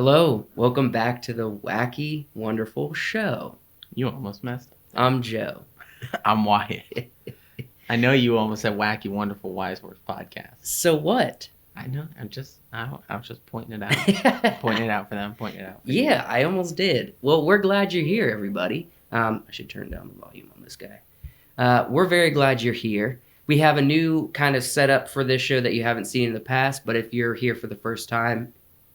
Hello, welcome back to the Wacky Wonderful Show. You almost messed up. I'm Joe. I'm Wyatt. I know you almost said Wacky Wonderful Wiseworks podcast. So what? I know. I was just pointing it out. Pointing it out for them. Pointing it out. Yeah, I almost did. Well, we're glad you're here, everybody. I should turn down the volume on this guy. We're very glad you're here. We have a new kind of setup for this show that you haven't seen in the past, but if you're here for the first time,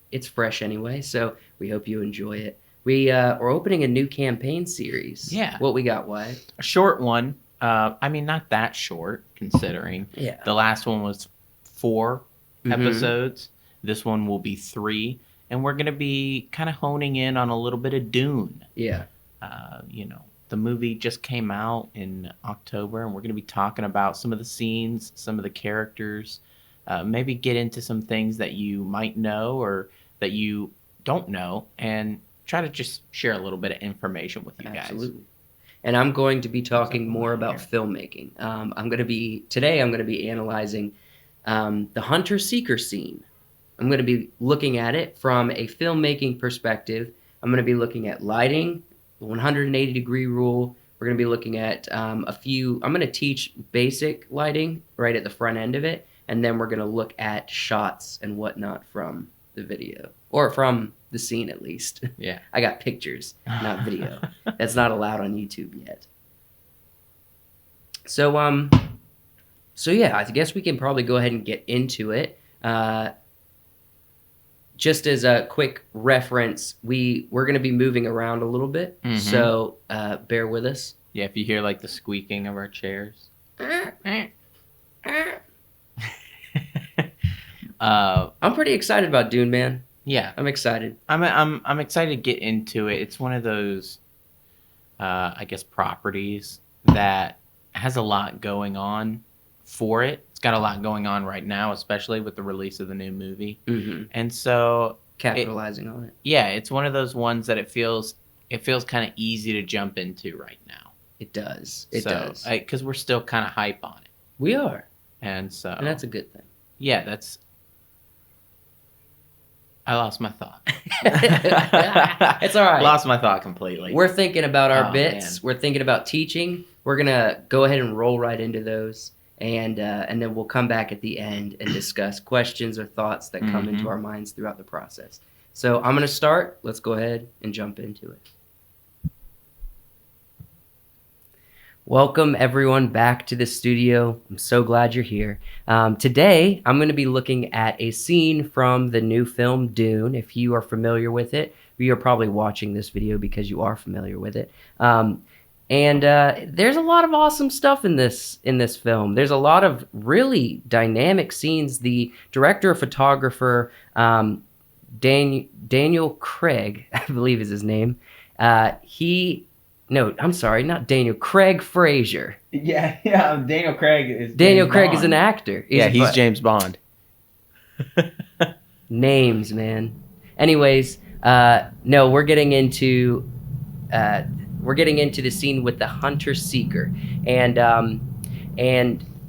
it's fresh anyway, so we hope you enjoy it. We're opening a new campaign series. Yeah. What we got, Wyatt? A short one. I mean, not that short, considering. Yeah. The last one was 4 episodes. This one will be 3. And we're going to be kind of honing in on a little bit of Dune. Yeah. The movie just came out in October, and we're going to be talking about some of the scenes, some of the characters, maybe get into some things that you might know or that you don't know, and try to just share a little bit of information with you guys. Absolutely. And I'm going to be talking more about filmmaking. I'm going to be analyzing the hunter-seeker scene. I'm going to be looking at it from a filmmaking perspective. I'm going to be looking at lighting, the 180-degree rule. We're going to be looking at I'm going to teach basic lighting right at the front end of it, and then we're going to look at shots and whatnot from the video, or from the scene at least. Yeah. I got pictures, not video. That's not allowed on YouTube yet. So yeah, I guess we can probably go ahead and get into it. Just as a quick reference, we're going to be moving around a little bit, so bear with us. Yeah, if you hear like the squeaking of our chairs. I'm pretty excited about Dune, man. Yeah, I'm excited. I'm excited to get into it. It's one of those, I guess, properties that has a lot going on for it. It's got a lot going on right now, especially with the release of the new movie. And so Capitalizing on it. Yeah, it's one of those ones that it feels kind of easy to jump into right now. It does. It does. Because we're still kind of hype on it. We are. And that's a good thing. Yeah, I lost my thought. It's all right. Lost my thought completely. We're thinking about our bits. Man. We're thinking about teaching. We're going to go ahead and roll right into those. And then we'll come back at the end and discuss questions or thoughts that come into our minds throughout the process. So I'm going to start. Let's go ahead and jump into it. Welcome, everyone, back to the studio. I'm so glad you're here. Today, I'm going to be looking at a scene from the new film Dune. If you are familiar with it, you are probably watching this video because you are familiar with it. And there's a lot of awesome stuff in this film. There's a lot of really dynamic scenes. The director of photographer, Daniel Craig, I believe is his name. No, I'm sorry, not Daniel. Craig Fraser. Yeah. Daniel Craig is. Daniel Craig is an actor. He's James Bond. Names, man. Anyways, no, we're getting into the scene with the hunter seeker, and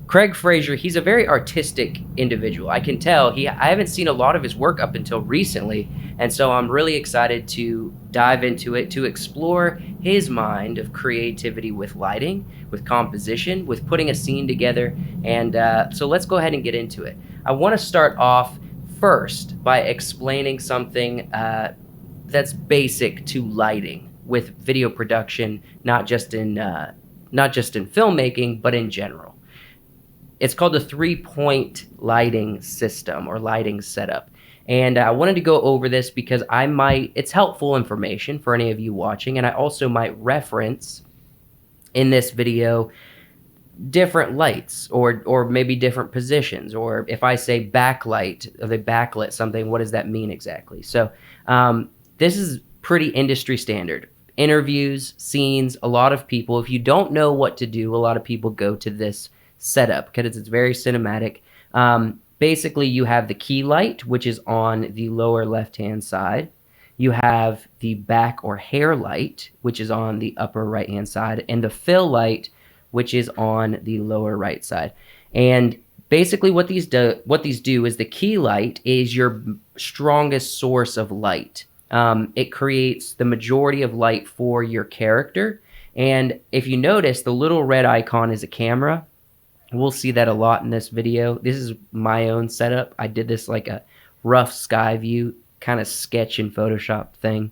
Craig Fraser. He's a very artistic individual. I can tell. I haven't seen a lot of his work up until recently, and so I'm really excited to dive into it, to explore his mind of creativity with lighting, with composition, with putting a scene together. And so let's go ahead and get into it. I want to start off first by explaining something that's basic to lighting with video production, not just in filmmaking, but in general. It's called the 3-point lighting system or lighting setup. And I wanted to go over this because it's helpful information for any of you watching, and I also might reference in this video different lights or maybe different positions, or if I say backlight, or they backlit something, what does that mean exactly? So this is pretty industry standard. Interviews, scenes, a lot of people, if you don't know what to do, a lot of people go to this setup because it's very cinematic. Basically, you have the key light, which is on the lower left-hand side. You have the back or hair light, which is on the upper right-hand side, and the fill light, which is on the lower right side. And Basically, what these do is the key light is your strongest source of light. It creates the majority of light for your character. And if you notice, the little red icon is a camera. We'll see that a lot in this video. This is my own setup. I did this like a rough sky view kind of sketch in Photoshop thing.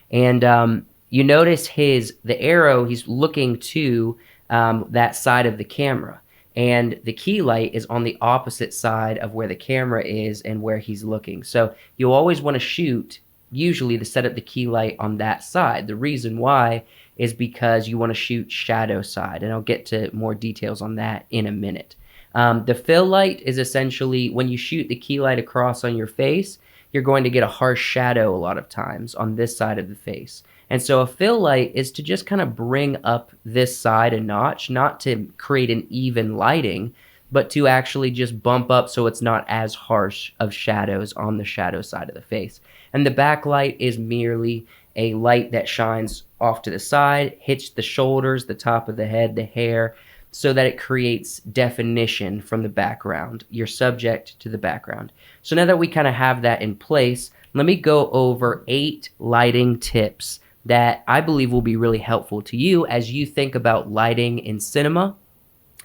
And you notice the arrow, he's looking to that side of the camera. And the key light is on the opposite side of where the camera is and where he's looking. So you always want to shoot, usually, to set up the key light on that side. The reason why is because you want to shoot shadow side. And I'll get to more details on that in a minute. The fill light is essentially when you shoot the key light across on your face, you're going to get a harsh shadow a lot of times on this side of the face. And so a fill light is to just kind of bring up this side a notch, not to create an even lighting, but to actually just bump up so it's not as harsh of shadows on the shadow side of the face. And the backlight is merely a light that shines off to the side, hits the shoulders, the top of the head, the hair, so that it creates definition from the background, your subject to the background. So now that we kind of have that in place, let me go over 8 lighting tips that I believe will be really helpful to you as you think about lighting in cinema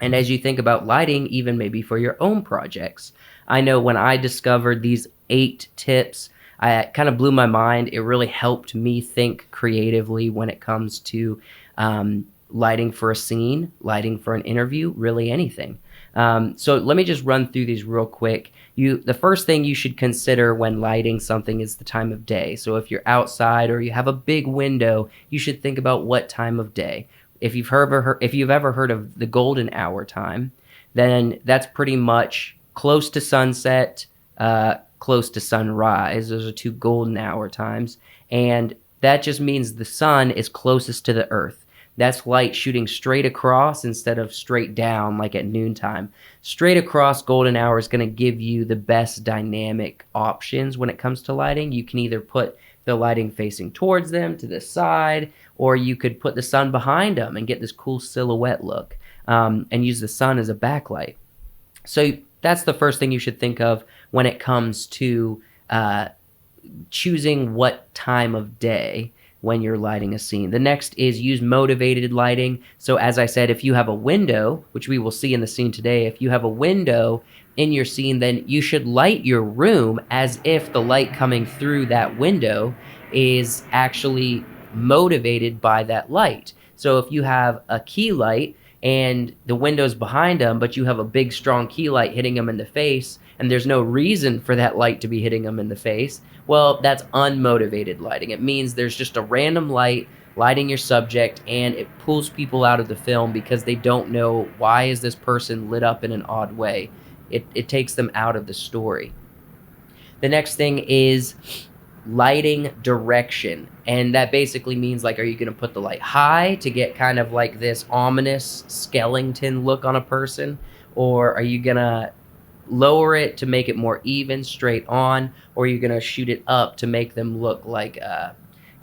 and as you think about lighting even maybe for your own projects. I know when I discovered these 8 tips, I kind of blew my mind. It really helped me think creatively when it comes to lighting for a scene, lighting for an interview, really anything. So let me just run through these real quick. The first thing you should consider when lighting something is the time of day. So if you're outside or you have a big window, you should think about what time of day. If you've ever heard of the golden hour time, then that's pretty much close to sunset, close to sunrise. Those are 2 golden hour times. And that just means the sun is closest to the earth. That's light shooting straight across instead of straight down like at noontime. Straight across golden hour is going to give you the best dynamic options when it comes to lighting. You can either put the lighting facing towards them, to the side, or you could put the sun behind them and get this cool silhouette look and use the sun as a backlight. So that's the first thing you should think of when it comes to choosing what time of day when you're lighting a scene. The next is use motivated lighting. So as I said, if you have a window, which we will see in the scene today, if you have a window in your scene, then you should light your room as if the light coming through that window is actually motivated by that light. So if you have a key light and the window's behind them, but you have a big strong key light hitting them in the face, and there's no reason for that light to be hitting them in the face, well, that's unmotivated lighting. It means there's just a random light lighting your subject, and it pulls people out of the film because they don't know, why is this person lit up in an odd way. It takes them out of the story. The next thing is lighting direction, and that basically means, like, are you going to put the light high to get kind of like this ominous skeleton look on a person, or are you going to lower it to make it more even, straight on, or are you going to shoot it up to make them look like a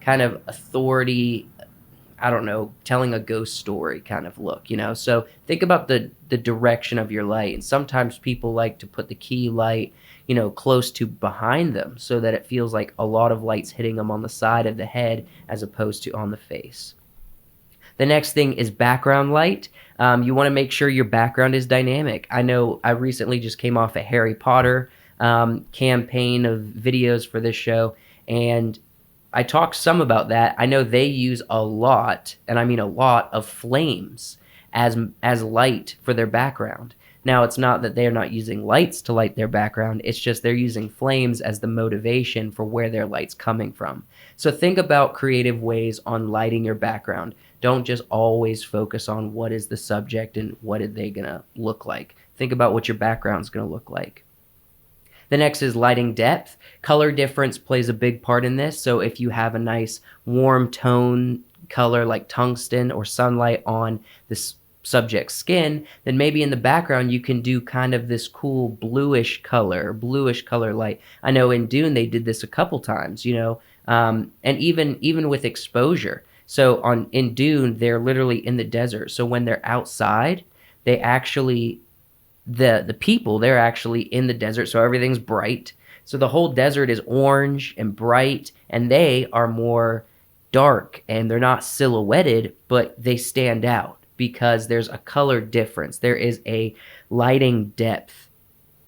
kind of authority, I don't know, telling a ghost story kind of look, you know? So think about the direction of your light. And sometimes people like to put the key light, you know, close to behind them so that it feels like a lot of light's hitting them on the side of the head as opposed to on the face. The next thing is background light. You want to make sure your background is dynamic. I know I recently just came off a Harry Potter campaign of videos for this show, and I talked some about that. I know they use a lot, and I mean a lot, of flames as light for their background. Now, it's not that they're not using lights to light their background. It's just they're using flames as the motivation for where their light's coming from. So think about creative ways on lighting your background. Don't just always focus on what is the subject and what are they going to look like. Think about what your background's going to look like. The next is lighting depth. Color difference plays a big part in this. So if you have a nice warm tone color like tungsten or sunlight on this subject's skin, then maybe in the background you can do kind of this cool bluish color light. I know in Dune they did this a couple times, you know, and even with exposure. So in Dune, they're literally in the desert. So when they're outside, they actually the people, they're actually in the desert, so everything's bright. So the whole desert is orange and bright, and they are more dark, and they're not silhouetted, but they stand out because there's a color difference. There is a lighting depth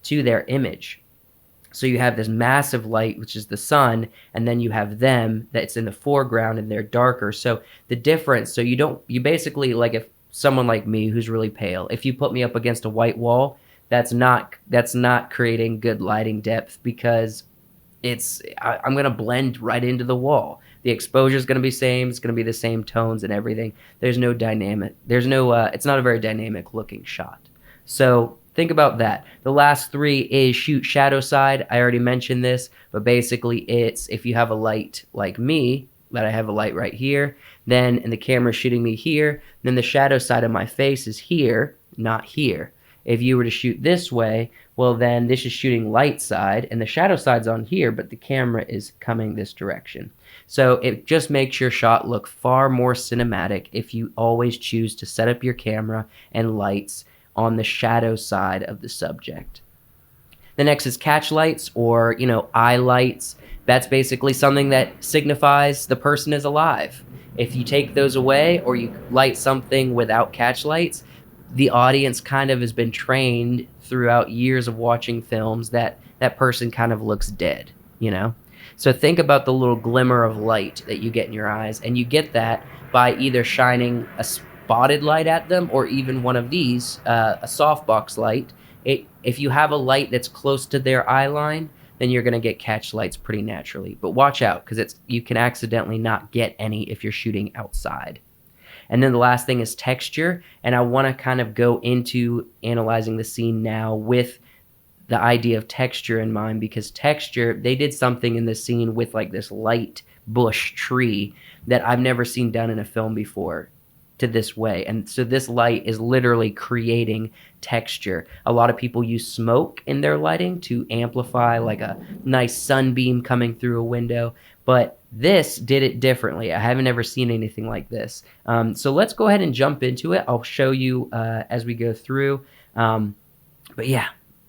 to their image. So you have this massive light, which is the sun, and then you have them that's in the foreground and they're darker. So the difference, so you basically, like, if someone like me who's really pale, if you put me up against a white wall, that's not creating good lighting depth, because I'm going to blend right into the wall. The exposure is going to be same. It's going to be the same tones and everything. There's no dynamic. It's not a very dynamic looking shot. So think about that. The last three is shoot shadow side. I already mentioned this, but basically it's if you have a light like me, that I have a light right here, and the camera's shooting me here, then the shadow side of my face is here, not here. If you were to shoot this way, well, then this is shooting light side, and the shadow side's on here, but the camera is coming this direction. So it just makes your shot look far more cinematic if you always choose to set up your camera and lights on the shadow side of the subject. The next is catch lights, or, eye lights. That's basically something that signifies the person is alive. If you take those away, or you light something without catch lights, the audience kind of has been trained throughout years of watching films that that person kind of looks dead, So think about the little glimmer of light that you get in your eyes, and you get that by either shining a spotted light at them, or even one of these, a softbox light. If you have a light that's close to their eye line, then you're going to get catch lights pretty naturally. But watch out, because you can accidentally not get any if you're shooting outside. And then the last thing is texture, and I want to kind of go into analyzing the scene now with the idea of texture in mind, because texture, they did something in the scene with like this light bush tree that I've never seen done in a film before to this way. And so this light is literally creating texture. A lot of people use smoke in their lighting to amplify like a nice sunbeam coming through a window, but this did it differently. I haven't ever seen anything like this. So let's go ahead and jump into it. I'll show you as we go through. But yeah,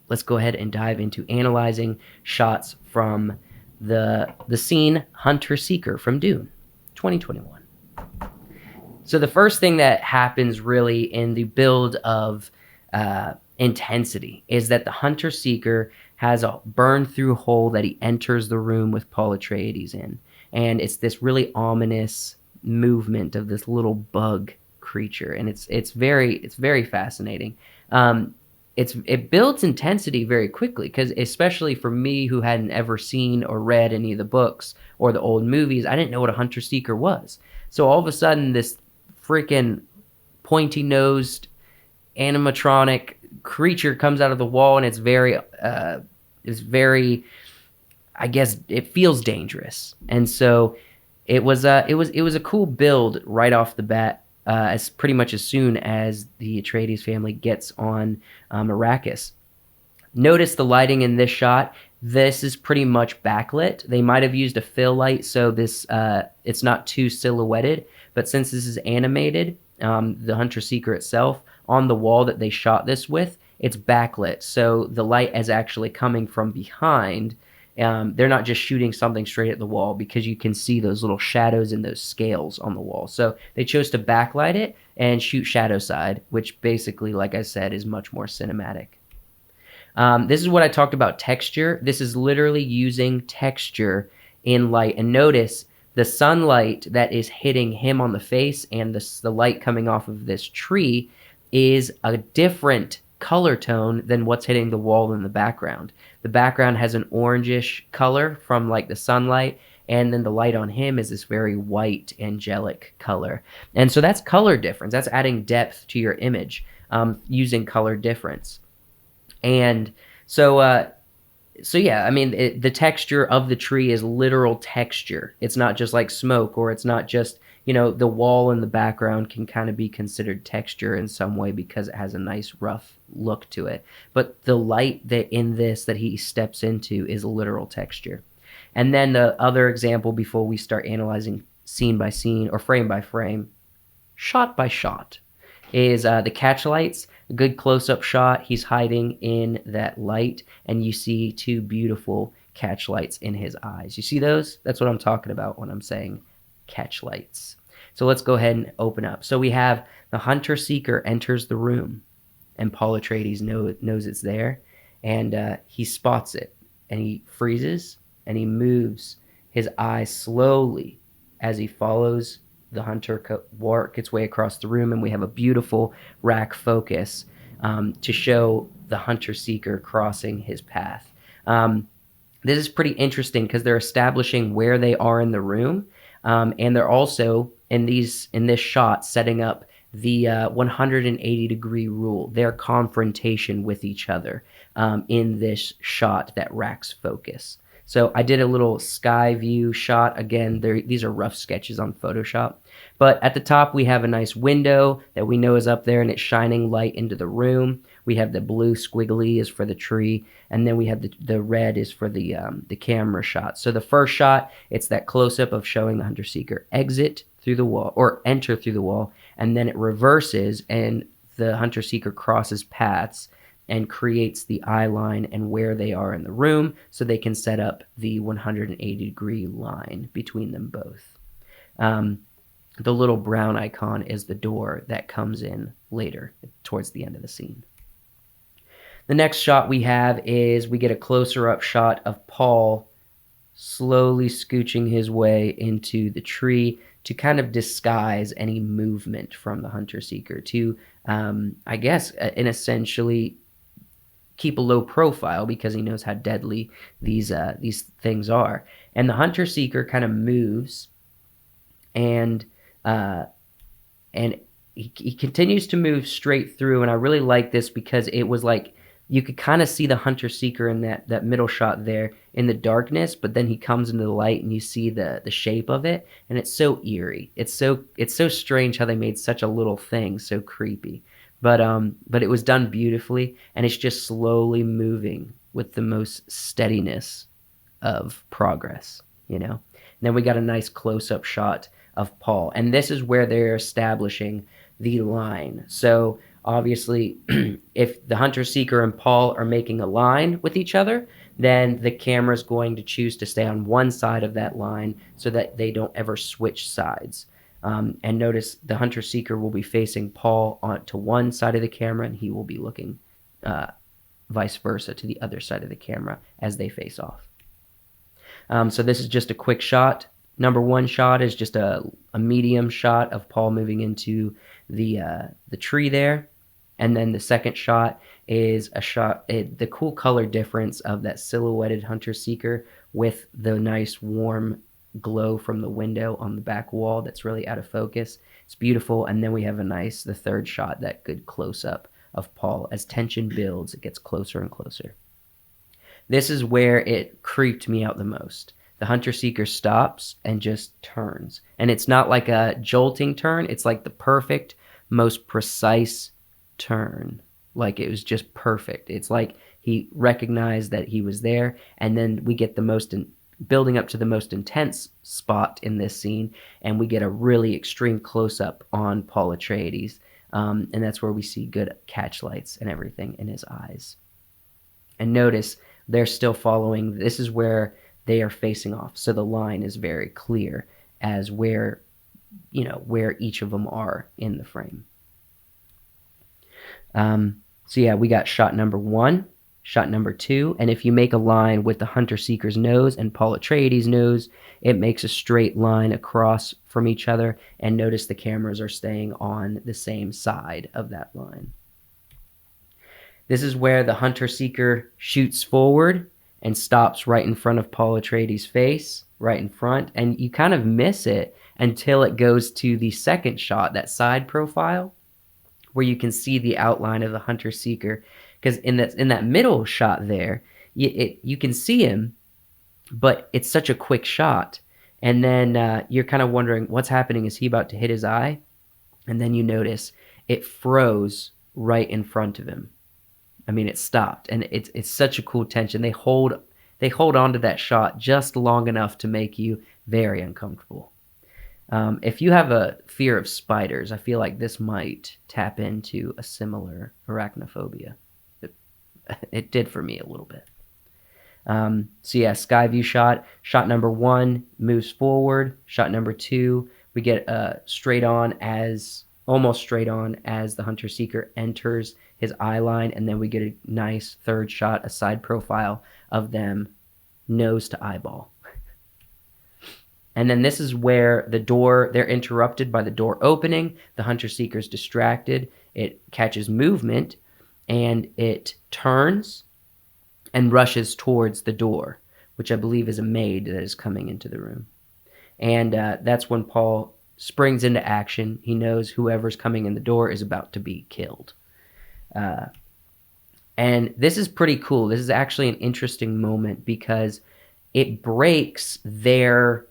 let's go ahead and dive into analyzing shots from the scene Hunter Seeker from Dune 2021. So the first thing that happens really in the build of intensity is that the Hunter Seeker has a burn-through hole that he enters the room with Paul Atreides in. And it's this really ominous movement of this little bug creature, and it's very fascinating. It builds intensity very quickly, because especially for me who hadn't ever seen or read any of the books or the old movies, I didn't know what a Hunter Seeker was. So all of a sudden, this freaking pointy-nosed animatronic creature comes out of the wall, and it's very I guess it feels dangerous. And so it was a cool build right off the bat, as pretty much as soon as the Atreides family gets on Arrakis. Notice the lighting in this shot. This is pretty much backlit. They might have used a fill light, so this it's not too silhouetted, but since this is animated, the Hunter Seeker itself, on the wall that they shot this with, it's backlit. So the light is actually coming from behind. They're not just shooting something straight at the wall, because you can see those little shadows and those scales on the wall. So they chose to backlight it and shoot shadow side, which basically, like I said, is much more cinematic. This is what I talked about texture. This is literally using texture in light. And notice the sunlight that is hitting him on the face and the light coming off of this tree is a different color tone than what's hitting the wall in the background. The background has an orangish color from like the sunlight, and then the light on him is this very white, angelic color. And so that's color difference. That's adding depth to your image using color difference. And so yeah, I mean, the texture of the tree is literal texture. It's not just like smoke, or it's not just, the wall in the background can kind of be considered texture in some way because it has a nice rough look to it. But the light that he steps into is literal texture. And then the other example, before we start analyzing scene by scene or frame by frame, shot by shot, is the catch lights. A good close-up shot. He's hiding in that light, and you see two beautiful catch lights in his eyes. You see those? That's what I'm talking about when I'm saying catch lights. So let's go ahead and open up. So we have the hunter-seeker enters the room, and Paul Atreides knows it's there, and he spots it, and he freezes, and he moves his eyes slowly as he follows the hunter work its way across the room, and we have a beautiful rack focus to show the hunter-seeker crossing his path. This is pretty interesting because they're establishing where they are in the room, and they're also in this shot setting up the 180-degree rule, their confrontation with each other in this shot that racks focus. So I did a little sky view shot. Again, these are rough sketches on Photoshop. But at the top, we have a nice window that we know is up there, and it's shining light into the room. We have the blue squiggly is for the tree, and then we have the red is for the camera shot. So the first shot, it's that close-up of showing the hunter-seeker exit through the wall, or enter through the wall, and then it reverses, and the hunter-seeker crosses paths and creates the eye line and where they are in the room so they can set up the 180-degree line between them both. The little brown icon is the door that comes in later towards the end of the scene. The next shot we have is we get a closer up shot of Paul slowly scooching his way into the tree to kind of disguise any movement from the hunter-seeker to, I guess, and essentially keep a low profile because he knows how deadly these things are. And the hunter-seeker kind of moves, and he continues to move straight through. And I really like this because it was like you could kind of see the hunter-seeker in that middle shot there in the darkness, but then he comes into the light and you see the shape of it, and it's so eerie. It's so strange how they made such a little thing so creepy. But it was done beautifully, and it's just slowly moving with the most steadiness of progress, you know? And then we got a nice close-up shot of Paul, and this is where they're establishing the line. So obviously, if the hunter-seeker and Paul are making a line with each other, then the camera is going to choose to stay on one side of that line so that they don't ever switch sides. And notice the hunter-seeker will be facing Paul to one side of the camera, and he will be looking vice versa to the other side of the camera as they face off. So this is just a quick shot. Number one shot is just a medium shot of Paul moving into the tree there. And then the second shot is the cool color difference of that silhouetted hunter-seeker with the nice warm glow from the window on the back wall that's really out of focus. It's beautiful. And then we have the third shot, that good close-up of Paul. As tension builds, it gets closer and closer. This is where it creeped me out the most. The hunter-seeker stops and just turns. And it's not like a jolting turn. It's like the perfect, most precise turn. Like it was just perfect. It's like he recognized that he was there. And then we get building up to the most intense spot in this scene, and we get a really extreme close-up on Paul Atreides. And that's where we see good catch lights and everything in his eyes. And notice they're still following. This is where they are facing off. So the line is very clear as where each of them are in the frame. So yeah, we got shot number one, shot number two, and if you make a line with the hunter-seeker's nose and Paul Atreides' nose, it makes a straight line across from each other, and notice the cameras are staying on the same side of that line. This is where the hunter-seeker shoots forward and stops right in front of Paul Atreides' face, right in front, and you kind of miss it until it goes to the second shot, that side profile, where you can see the outline of the hunter-seeker. Because in that middle shot there, you can see him, but it's such a quick shot. And then you're kind of wondering, what's happening? Is he about to hit his eye? And then you notice it froze right in front of him. I mean, it stopped, and it's such a cool tension. They hold on to that shot just long enough to make you very uncomfortable. If you have a fear of spiders, I feel like this might tap into a similar arachnophobia. It did for me a little bit. So yeah, sky view shot. Shot number 1 moves forward. Shot number 2, we get almost straight on as the hunter seeker enters his eye line, and then we get a nice third shot, a side profile of them nose to eyeball. And then this is where they're interrupted by the door opening. The hunter seeker's distracted. It catches movement and it turns and rushes towards the door, which I believe is a maid that is coming into the room. And that's when Paul springs into action. He knows whoever's coming in the door is about to be killed. And this is pretty cool. This is actually an interesting moment because it breaks their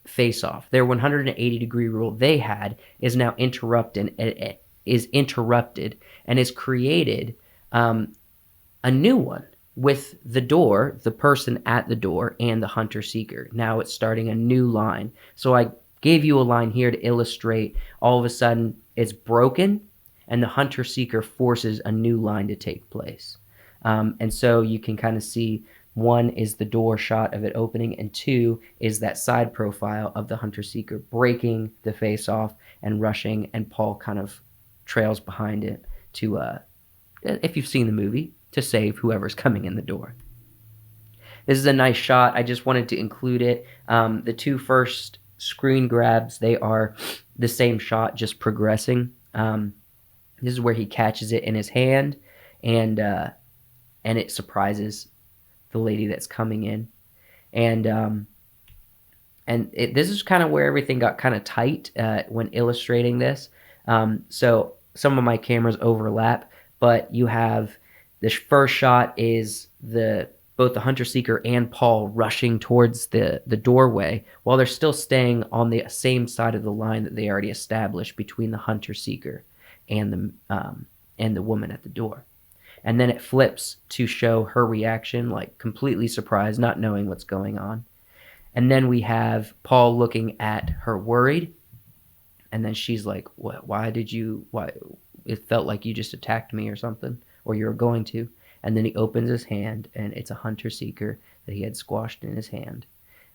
face-off. Their 180-degree rule they had is now interrupted and is created a new one with the person at the door, and the hunter-seeker. Now it's starting a new line. So I gave you a line here to illustrate all of a sudden it's broken, and the hunter-seeker forces a new line to take place. And so you can kind of see 1 is the door shot of it opening, and 2 is that side profile of the hunter-seeker breaking the face off and rushing, and Paul kind of trails behind it to, if you've seen the movie, to save whoever's coming in the door. This is a nice shot. I just wanted to include it. The 2 first screen grabs, they are the same shot, just progressing. This is where he catches it in his hand, and it surprises the lady that's coming in. And this is kind of where everything got kind of tight when illustrating this. So some of my cameras overlap, but you have this first shot is both the hunter seeker and Paul rushing towards the doorway while they're still staying on the same side of the line that they already established between the hunter seeker and the woman at the door. And then it flips to show her reaction, like completely surprised, not knowing what's going on. And then we have Paul looking at her worried, and then she's like, "What? Why? It felt like you just attacked me or something, or you were going to." And then he opens his hand, and it's a hunter-seeker that he had squashed in his hand.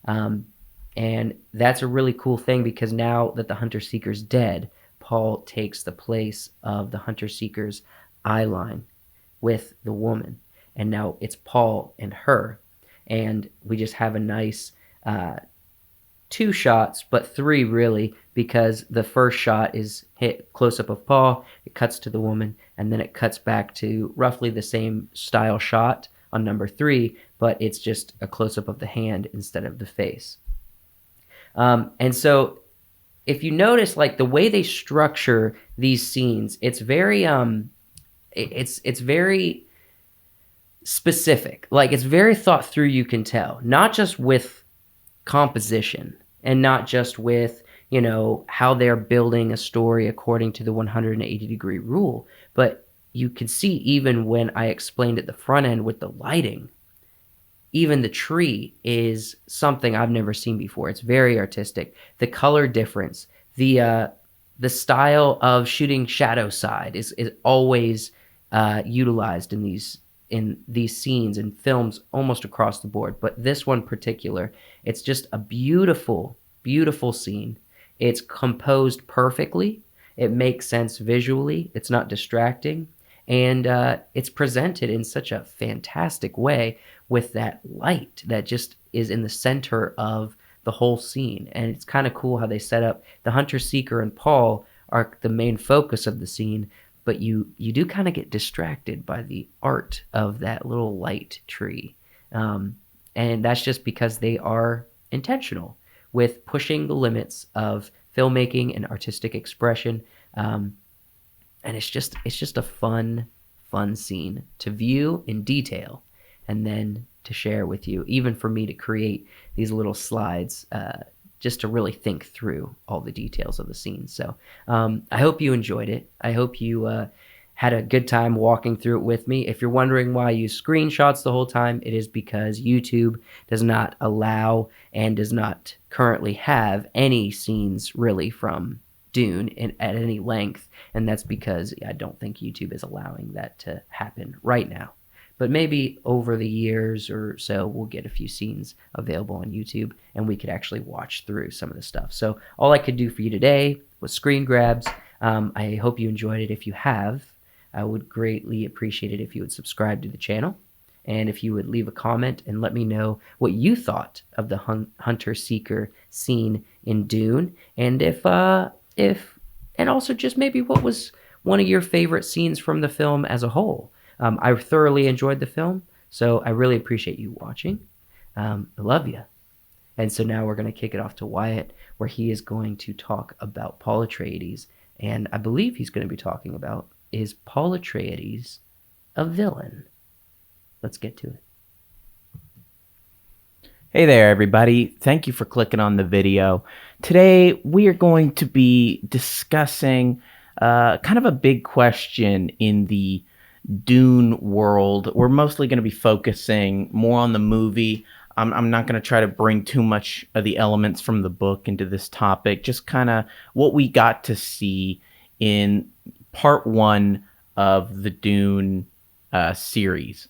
And that's a really cool thing because now that the hunter-seeker's dead, Paul takes the place of the hunter-seeker's eye line with the woman. And now it's Paul and her. And we just have a nice 2 shots, but 3 really, because the first shot is hit close-up of Paul, it cuts to the woman, and then it cuts back to roughly the same style shot on number 3, but it's just a close-up of the hand instead of the face. And so if you notice, like, the way they structure these scenes, it's very it's very specific. Like, it's very thought through, you can tell, not just with composition and not just with, how they're building a story according to the 180-degree rule, but you can see even when I explained at the front end with the lighting, even the tree is something I've never seen before. It's very artistic. The color difference, the style of shooting shadow side is always utilized in these scenes and films almost across the board. But this one particular, it's just a beautiful, beautiful scene. It's composed perfectly. It makes sense visually. It's not distracting. And it's presented in such a fantastic way with that light that just is in the center of the whole scene. And it's kind of cool how they set up the hunter-seeker and Paul are the main focus of the scene, but you do kind of get distracted by the art of that little light tree. And that's just because they are intentional with pushing the limits of filmmaking and artistic expression. And it's just a fun scene to view in detail and then to share with you, even for me to create these little slides just to really think through all the details of the scene. So I hope you enjoyed it. I hope you had a good time walking through it with me. If you're wondering why I use screenshots the whole time, it is because YouTube does not allow and does not currently have any scenes really from Dune at any length, and that's because I don't think YouTube is allowing that to happen right now. But maybe over the years or so, we'll get a few scenes available on YouTube, and we could actually watch through some of the stuff. So all I could do for you today was screen grabs. I hope you enjoyed it. If you have, I would greatly appreciate it if you would subscribe to the channel, and if you would leave a comment and let me know what you thought of the hunter-seeker scene in Dune, and and also just maybe what was one of your favorite scenes from the film as a whole. I thoroughly enjoyed the film, so I really appreciate you watching. I love you. And so now we're going to kick it off to Wyatt, where he is going to talk about Paul Atreides, and I believe he's going to be talking about, is Paul Atreides a villain? Let's get to it. Hey there, everybody. Thank you for clicking on the video. Today, we are going to be discussing kind of a big question in the Dune world. We're mostly going to be focusing more on the movie. I'm not going to try to bring too much of the elements from the book into this topic, just kind of what we got to see in part 1 of the Dune series.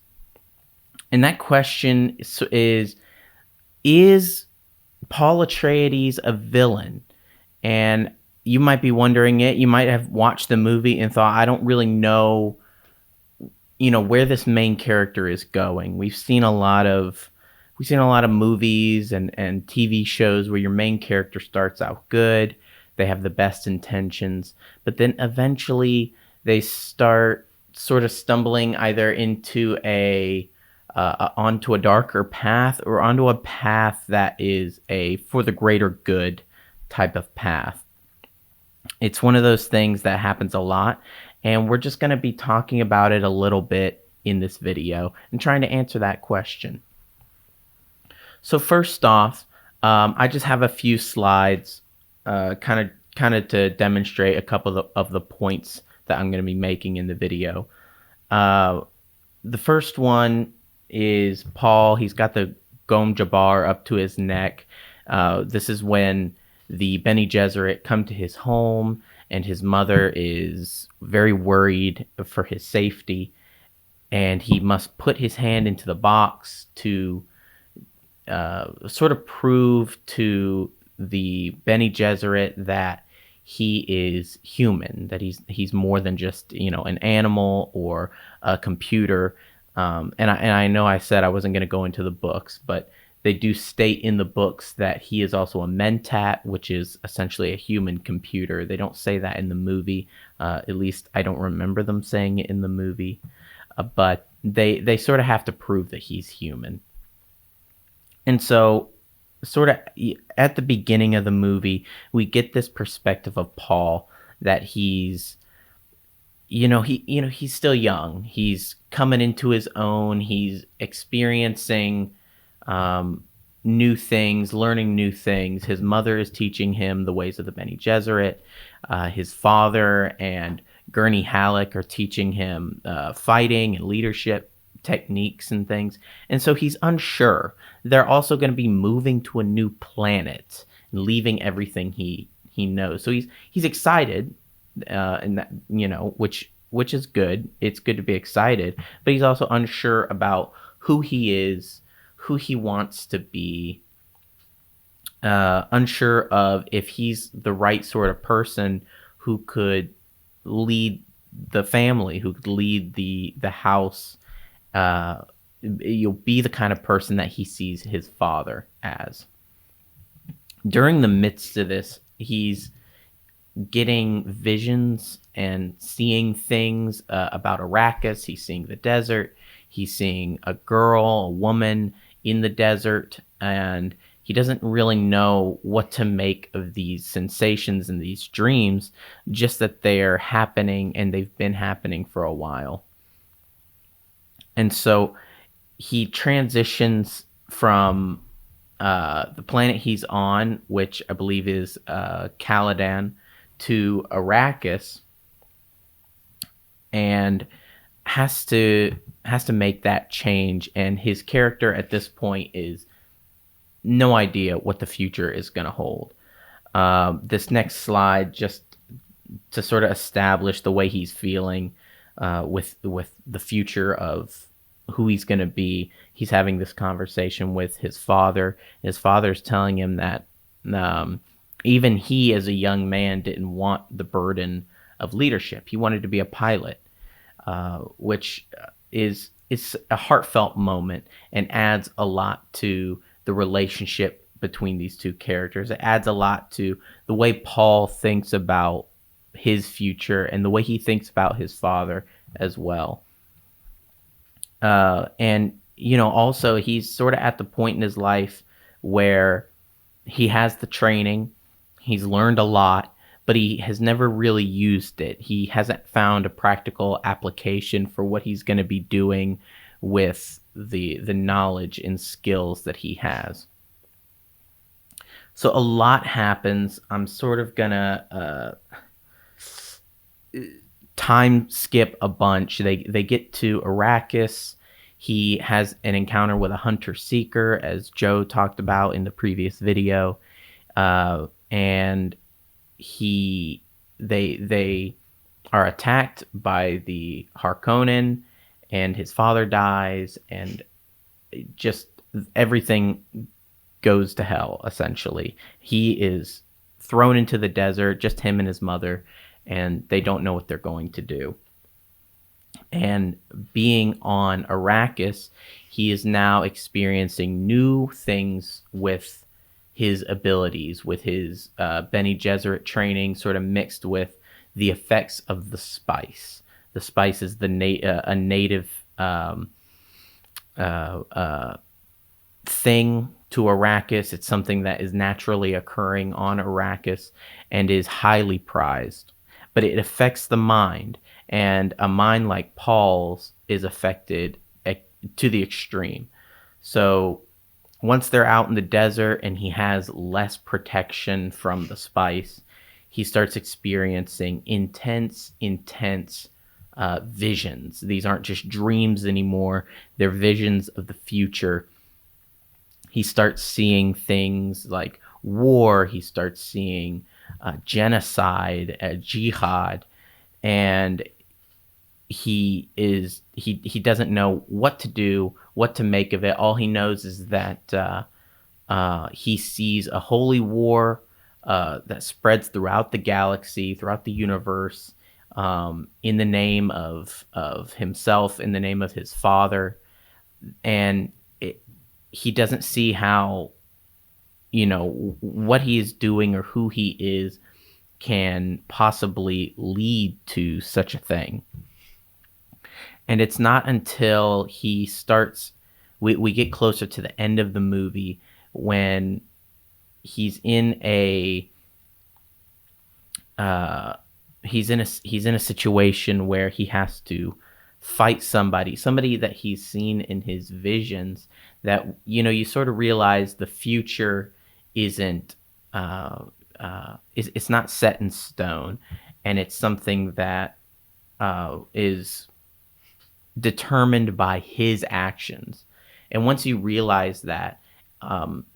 And that question is Paul Atreides a villain? And you might be wondering it. You might have watched the movie and thought, I don't really know, where this main character is going. We've seen a lot of movies and TV shows where your main character starts out good. They have the best intentions, but then eventually they start sort of stumbling either into onto a darker path or onto a path that is a for the greater good type of path. It's one of those things that happens a lot, and we're just going to be talking about it a little bit in this video and trying to answer that question. So first off, I just have a few slides kind of to demonstrate a couple of the points that I'm going to be making in the video. The first one is Paul. He's got the Gom Jabbar up to his neck. This is when the Bene Gesserit come to his home, and his mother is very worried for his safety, and he must put his hand into the box to sort of prove to the Bene Gesserit that he is human, that he's more than just an animal or a computer. And I know I said I wasn't going to go into the books, but they do state in the books that he is also a mentat, which is essentially a human computer. They don't say that in the movie. At least I don't remember them saying it in the movie. But they sort of have to prove that he's human. And so sort of at the beginning of the movie, we get this perspective of Paul that he's still young. He's coming into his own. He's experiencing new things, learning new things. His mother is teaching him the ways of the Bene Gesserit. His father and Gurney Halleck are teaching him fighting and leadership techniques and things. And so he's unsure. They're also going to be moving to a new planet and leaving everything he knows. So he's excited, and that, which is good. It's good to be excited, but he's also unsure about who he is, who he wants to be, unsure of if he's the right sort of person who could lead the family, who could lead the house. You'll be the kind of person that he sees his father as. During the midst of this, he's getting visions and seeing things about Arrakis. He's seeing the desert. He's seeing a girl, a woman in the desert, and he doesn't really know what to make of these sensations and these dreams, just that they're happening and they've been happening for a while. And so he transitions from the planet he's on, which I believe is Caladan, to Arrakis. and has to make that change. And his character at this point is no idea what the future is going to hold. This next slide, just to sort of establish the way he's feeling with the future of who he's going to be. He's having this conversation with his father. His father's telling him that even he, as a young man, didn't want the burden of leadership. He wanted to be a pilot, which is a heartfelt moment and adds a lot to the relationship between these two characters. It adds a lot to the way Paul thinks about his future and the way he thinks about his father as well. And, also he's sort of at the point in his life where he has the training, he's learned a lot, but he has never really used it. He hasn't found a practical application for what he's going to be doing with the knowledge and skills that he has. So a lot happens. I'm sort of gonna time skip a bunch. They get to Arrakis. He has an encounter with a hunter seeker, as Joe talked about in the previous video, and they are attacked by the Harkonnen, and his father dies, and just everything goes to hell, essentially. He is thrown into the desert, just him and his mother, and they don't know what they're going to do. And being on Arrakis, he is now experiencing new things with his abilities, with his Bene Gesserit training, sort of mixed with the effects of the spice. The spice is a native thing to Arrakis. It's something that is naturally occurring on Arrakis and is highly prized. But it affects the mind, and a mind like Paul's is affected to the extreme. So once they're out in the desert and he has less protection from the spice, he starts experiencing intense visions. These aren't just dreams anymore. They're visions of the future. He starts seeing things like war. He starts seeing genocide, jihad, and he doesn't know what to do, what to make of it. All he knows is that he sees a holy war that spreads throughout the galaxy, throughout the universe, in the name of himself, in the name of his father, and he doesn't see how, what he is doing or who he is can possibly lead to such a thing. And it's not until he starts, we get closer to the end of the movie when he's in a situation where he has to fight somebody that he's seen in his visions, that you sort of realize the future isn't it's not set in stone, and it's something that is determined by his actions. And once you realize that,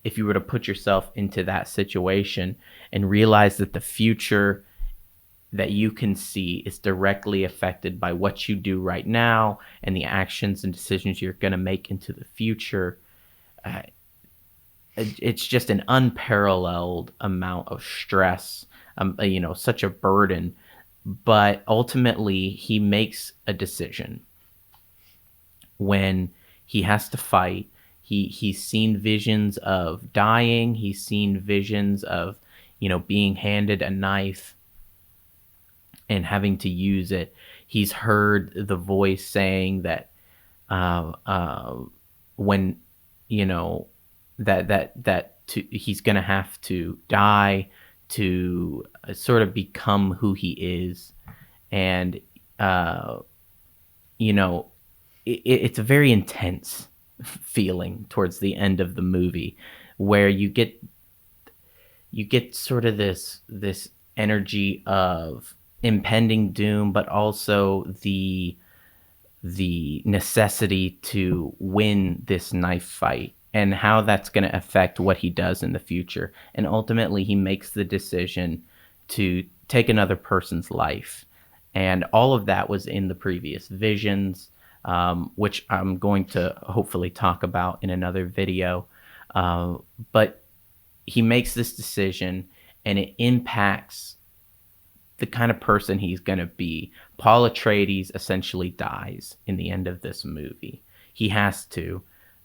if you were to put yourself into that situation and realize that the future that you can see is directly affected by what you do right now and the actions and decisions you're going to make into the future, it's just an unparalleled amount of stress, such a burden. But ultimately, he makes a decision when he has to fight. He's seen visions of dying. He's seen visions of, being handed a knife and having to use it. He's heard the voice saying that when, he's going to have to die to sort of become who he is. And, it's a very intense feeling towards the end of the movie, where you get sort of this energy of impending doom, but also the necessity to win this knife fight and how that's going to affect what he does in the future. And ultimately, he makes the decision to take another person's life. And all of that was in the previous visions, which I'm going to hopefully talk about in another video. But he makes this decision, and it impacts the kind of person he's going to be. Paul Atreides essentially dies in the end of this movie. He has to.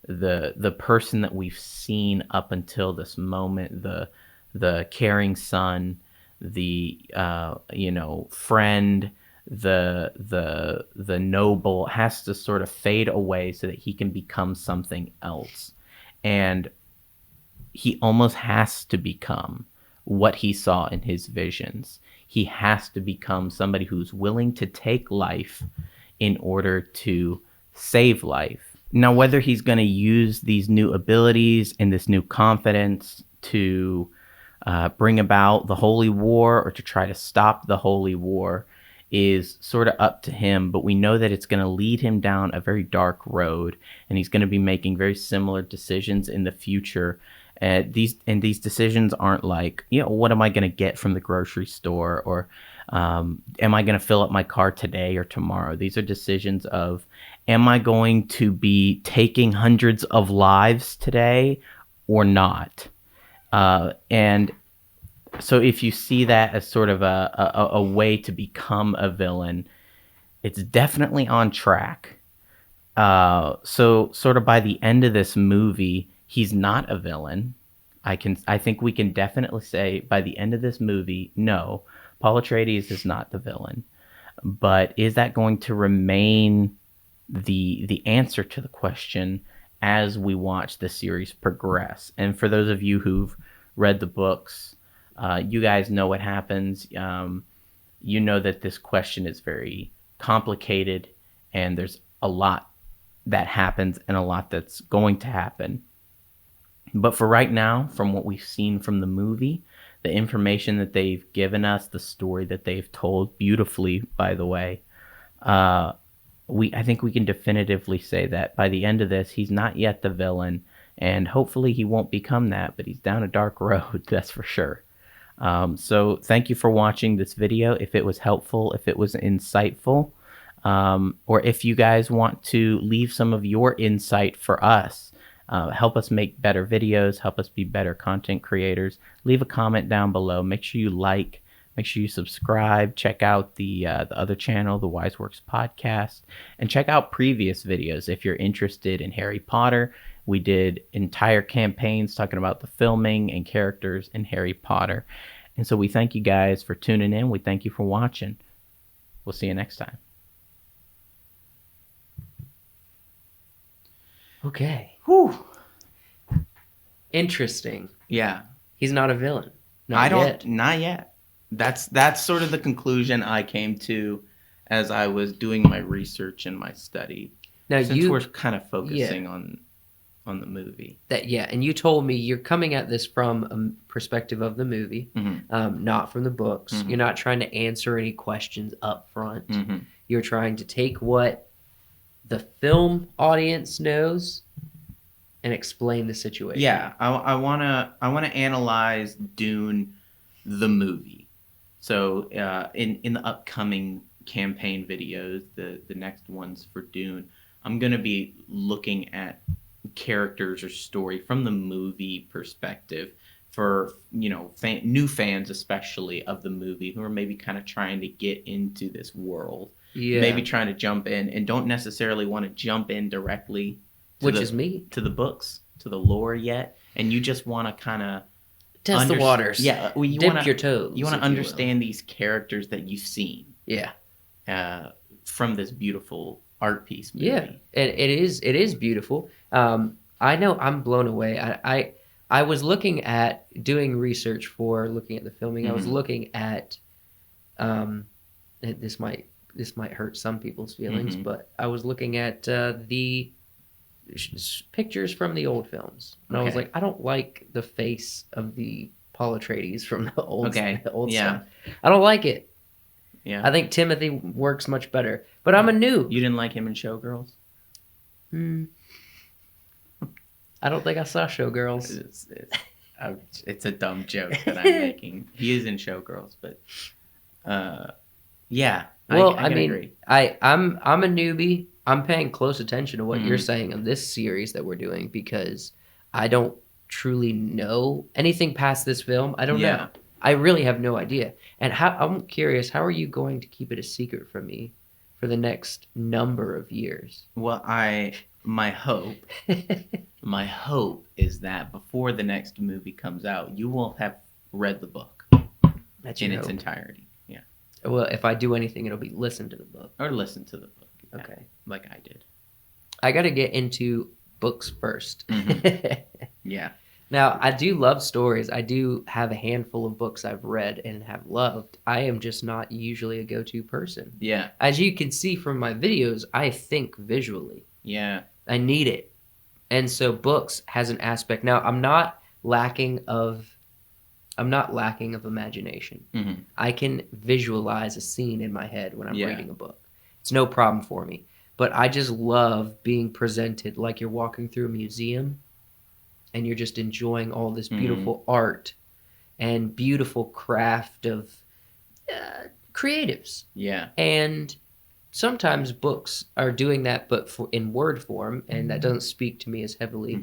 The person that we've seen up until this moment, the caring son, the friend, the noble, has to sort of fade away so that he can become something else. And he almost has to become what he saw in his visions. He has to become somebody who's willing to take life in order to save life. Now, whether he's going to use these new abilities and this new confidence to bring about the Holy War or to try to stop the Holy War is sort of up to him, but we know that it's going to lead him down a very dark road, and he's going to be making very similar decisions in the future. These decisions aren't like, what am I going to get from the grocery store, or am I going to fill up my car today or tomorrow? These are decisions of, am I going to be taking hundreds of lives today or not? And so if you see that as sort of a way to become a villain, it's definitely on track. So sort of by the end of this movie, he's not a villain. I think we can definitely say by the end of this movie, no, Paul Atreides is not the villain. But is that going to remain the answer to the question as we watch the series progress? And for those of you who've read the books, you guys know what happens. You know that this question is very complicated, and there's a lot that happens and a lot that's going to happen. But for right now, from what we've seen from the movie, the information that they've given us, the story that they've told beautifully, by the way, I think we can definitively say that by the end of this, he's not yet the villain, and hopefully he won't become that, but he's down a dark road, that's for sure. So thank you for watching this video. If it was helpful, if it was insightful, or if you guys want to leave some of your insight for us, help us make better videos, help us be better content creators, leave a comment down below. Make sure you like, make sure you subscribe, check out the other channel, the Wiseworks podcast, and check out previous videos if you're interested in Harry Potter. We did entire campaigns talking about the filming and characters in Harry Potter. And so we thank you guys for tuning in. We thank you for watching. We'll see you next time. Okay. Whew. Interesting. Yeah. He's not a villain. Not yet. Not yet. That's sort of the conclusion I came to as I was doing my research and my study. Now since we're kind of focusing on the movie. And you told me you're coming at this from a perspective of the movie, not from the books. Mm-hmm. You're not trying to answer any questions up front. Mm-hmm. You're trying to take what the film audience knows and explain the situation. Yeah, I wanna analyze Dune, the movie. So in the upcoming campaign videos, the next ones for Dune, I'm gonna be looking at characters or story from the movie perspective for new fans especially of the movie who are maybe kind of trying to get into this world. Yeah. Maybe trying to jump in and don't necessarily want to jump in directly to the books, to the lore yet, and you just want to kind of test the waters. Yeah, you dip your toes. You want to understand these characters that you've seen. Yeah. From this beautiful art piece movie. Yeah, and it is beautiful. I know I'm blown away. I was looking at doing research for looking at the filming. Mm-hmm. I was looking at this might hurt some people's feelings, mm-hmm. but I was looking at the pictures from the old films, and I was like, I don't like the face of the Paul Atreides from the old stuff. I don't like it. Yeah. I think Timothy works much better. But I'm a noob. You didn't like him in Showgirls? I don't think I saw Showgirls. It's a dumb joke that I'm making. He is in Showgirls, but yeah. Well, I mean, agree. I'm a newbie. I'm paying close attention to what you're saying of this series that we're doing because I don't truly know anything past this film. I don't know. I really have no idea. And I'm curious, how are you going to keep it a secret from me for the next number of years? Well, my hope is that before the next movie comes out, you will have read the book in its entirety. Yeah. Well, if I do anything, it'll be listen to the book. Or listen to the book. Yeah, okay. Like I did. I got to get into books first. Yeah. Now, I do love stories. I do have a handful of books I've read and have loved. I am just not usually a go-to person. Yeah. As you can see from my videos, I think visually. Yeah. I need it. And so books has an aspect. Now, I'm not lacking of imagination. Mm-hmm. I can visualize a scene in my head when I'm reading a book. It's no problem for me. But I just love being presented like you're walking through a museum and you're just enjoying all this beautiful art and beautiful craft of creatives. Yeah. And sometimes books are doing that, but in word form, and that doesn't speak to me as heavily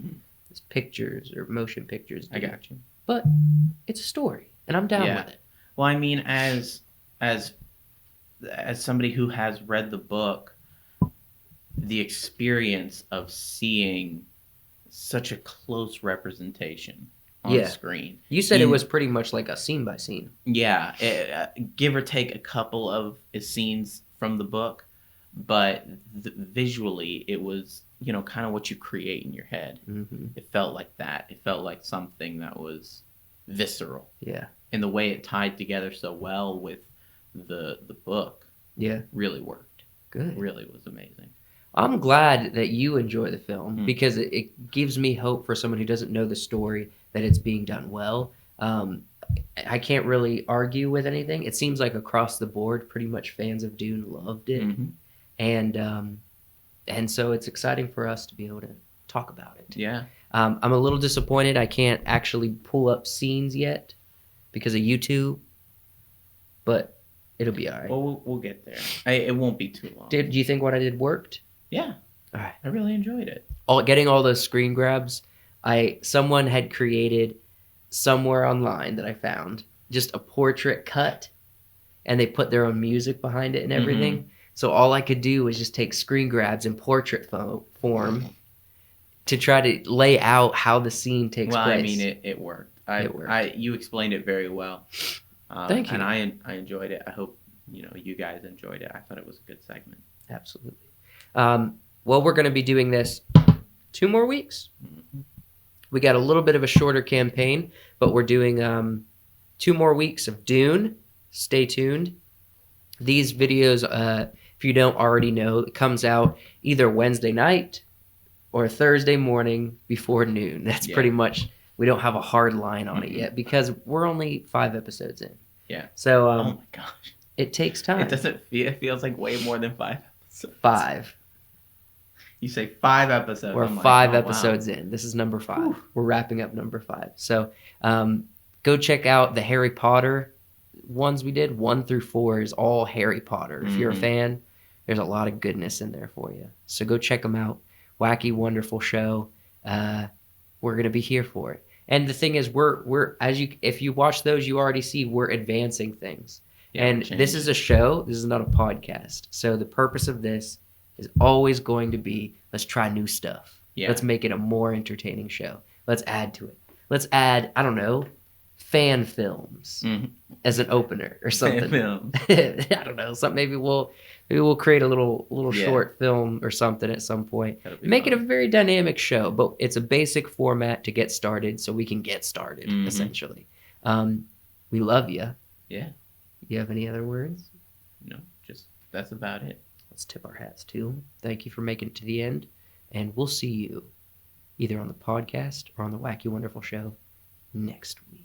as pictures or motion pictures do. I got you. But it's a story, and I'm down with it. Well, I mean, as somebody who has read the book, the experience of seeing such a close representation on screen. You said it was pretty much like a scene by scene. Yeah, give or take a couple of scenes from the book, but visually it was, kind of what you create in your head. Mm-hmm. It felt like that. It felt like something that was visceral. Yeah. And the way it tied together so well with the book. Yeah. Really worked. Good. It really was amazing. I'm glad that you enjoy the film because it gives me hope for someone who doesn't know the story that it's being done well. I can't really argue with anything. It seems like across the board, pretty much fans of Dune loved it. Mm-hmm. And so it's exciting for us to be able to talk about it. Yeah. I'm a little disappointed I can't actually pull up scenes yet because of YouTube, but it'll be all right. Well, we'll get there. It won't be too long. Do you think what I did worked? Yeah. All right. I really enjoyed it. Getting all those screen grabs, someone had created somewhere online that I found just a portrait cut, and they put their own music behind it and everything. Mm-hmm. So all I could do was just take screen grabs in portrait form to try to lay out how the scene takes place. Well, I mean, it worked. It worked. You explained it very well. Thank you. And I enjoyed it. I hope you guys enjoyed it. I thought it was a good segment. Absolutely. Well, we're going to be doing this 2 more weeks. Mm-hmm. We got a little bit of a shorter campaign, but we're doing 2 more weeks of Dune. Stay tuned. These videos, if you don't already know, it comes out either Wednesday night or Thursday morning before noon. That's pretty much, we don't have a hard line on it yet because we're only 5 episodes in. Yeah. So, oh my gosh. It takes time. It feels like way more than 5 episodes. 5. You say 5 episodes. We're 5 episodes in. This is number 5. Whew. We're wrapping up number 5. So go check out the Harry Potter ones we did. 1 through 4 is all Harry Potter. If you're a fan, there's a lot of goodness in there for you. So go check them out. Wacky Wonderful Show. We're going to be here for it. And the thing is, if you watch those, you already see we're advancing things. Yeah, and this is a show. This is not a podcast. So the purpose of this is always going to be, let's try new stuff. Yeah. Let's make it a more entertaining show. Let's add to it. Let's add, I don't know, fan films as an opener or something. Fan films. I don't know. Maybe we'll create a little short film or something at some point. Make it a very dynamic show, but it's a basic format to get started so we can get started, essentially. We love you. Yeah. You have any other words? No, just that's about it. Let's tip our hats to him. Thank you for making it to the end, and we'll see you either on the podcast or on the Wacky Wonderful Show next week.